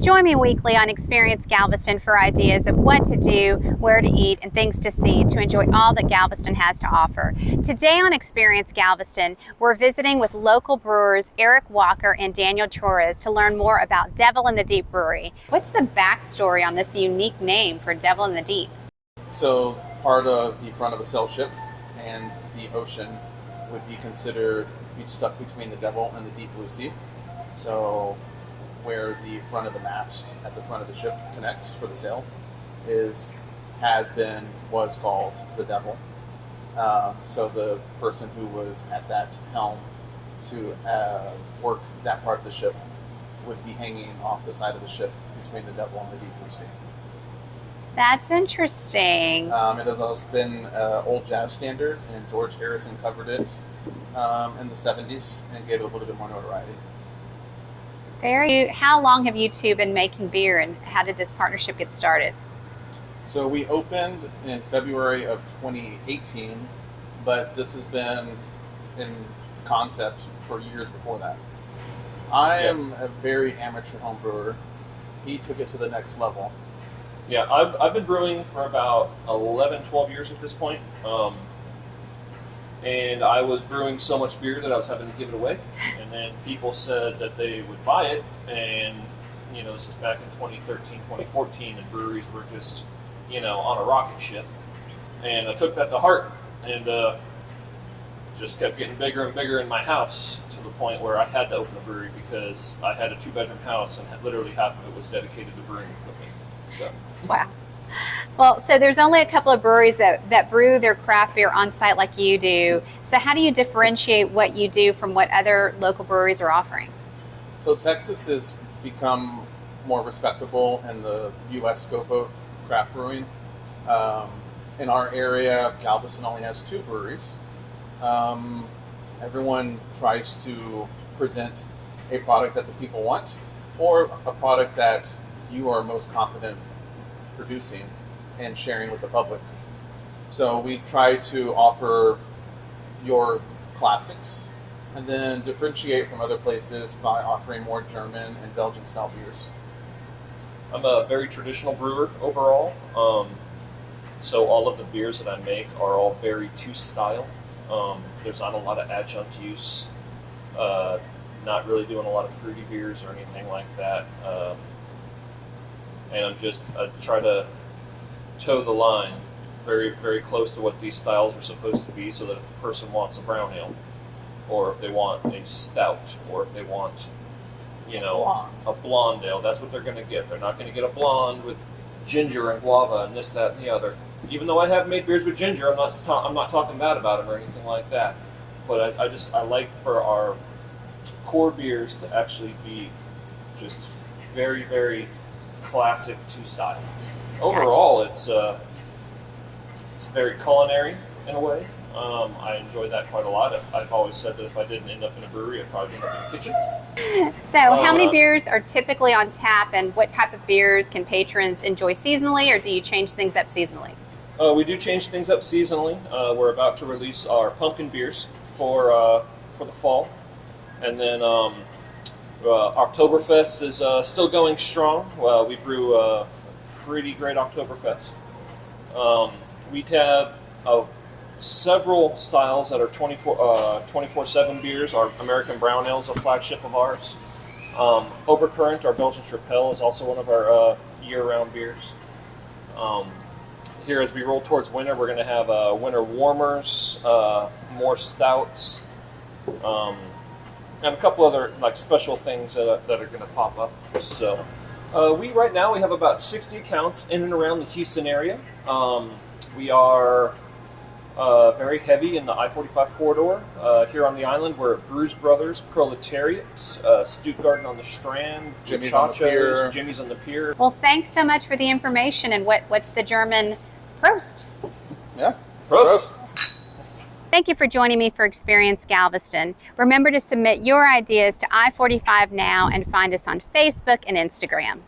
Join me weekly on Experience Galveston for ideas of what to do, where to eat, and things to see to enjoy all that Galveston has to offer. Today on Experience Galveston, we're visiting with local brewers Eric Walker and Daniel Torres to learn more about Devli and the Deep Brewery. What's the backstory on this unique name for Devli and the Deep? So part of the front of a sail ship and the ocean would be considered be stuck between the Devil and the Deep Blue Sea. So where the front of the mast at the front of the ship connects for the sail was called the Devil. So the person who was at that helm to work that part of the ship would be hanging off the side of the ship between the Devil and the Deep Blue Sea. That's interesting. It has also been an old jazz standard, and George Harrison covered it in the 70s and gave it a little bit more notoriety. How long have you two been making beer, and how did this partnership get started? So we opened in February of 2018, but this has been in concept for years before that. I am a very amateur home brewer. He took it to the next level. Yeah, I've been brewing for about 11, 12 years at this point. And I was brewing so much beer that I was having to give it away. And then people said that they would buy it. And, this is back in 2013, 2014, and breweries were just, on a rocket ship. And I took that to heart and just kept getting bigger and bigger in my house to the point where I had to open a brewery because I had a 2-bedroom house and literally half of it was dedicated to brewing equipment. So. Wow. Well, so there's only a couple of breweries that brew their craft beer on site like you do. So how do you differentiate what you do from what other local breweries are offering? So Texas has become more respectable in the U.S. scope of craft brewing. In our area, Galveston only has 2 breweries. Everyone tries to present a product that the people want or a product that you are most confident producing and sharing with the public. So we try to offer your classics and then differentiate from other places by offering more German and Belgian style beers. I'm a very traditional brewer overall. So all of the beers that I make are all very style. There's not a lot of adjunct use. Not really doing a lot of fruity beers or anything like that. And I try to toe the line very, very close to what these styles are supposed to be, so that if a person wants a brown ale, or if they want a stout, or if they want, a blonde ale, that's what they're going to get. They're not going to get a blonde with ginger and guava and this, that, and the other. Even though I have made beers with ginger, I'm not talking bad about them or anything like that. But I like for our core beers to actually be just very, very classic to style. Overall, it's very culinary in a way. I enjoy that quite a lot. I've always said that if I didn't end up in a brewery, I'd probably end up in the kitchen. So how many beers are typically on tap, and what type of beers can patrons enjoy seasonally, or do you change things up seasonally? We do change things up seasonally. We're about to release our pumpkin beers for the fall. And then Oktoberfest is still going strong. We brew a pretty great Oktoberfest. We have several styles that are 24/7 beers. Our American Brown Ale is a flagship of ours. Overcurrent, our Belgian Chapelle, is also one of our year-round beers. Here, as we roll towards winter, we're going to have winter warmers, more stouts, and a couple other special things that are going to pop up. So right now we have about 60 accounts in and around the Houston area. We are very heavy in the I-45 corridor. Here on the island, we're at Brews Brothers, Proletariat, Stuttgart on the Strand, Jimmy's on the pier. Jimmy's on the pier. Well, thanks so much for the information. And what's the German Prost? Yeah. Prost. Thank you for joining me for Experience Galveston. Remember to submit your ideas to I-45 Now and find us on Facebook and Instagram.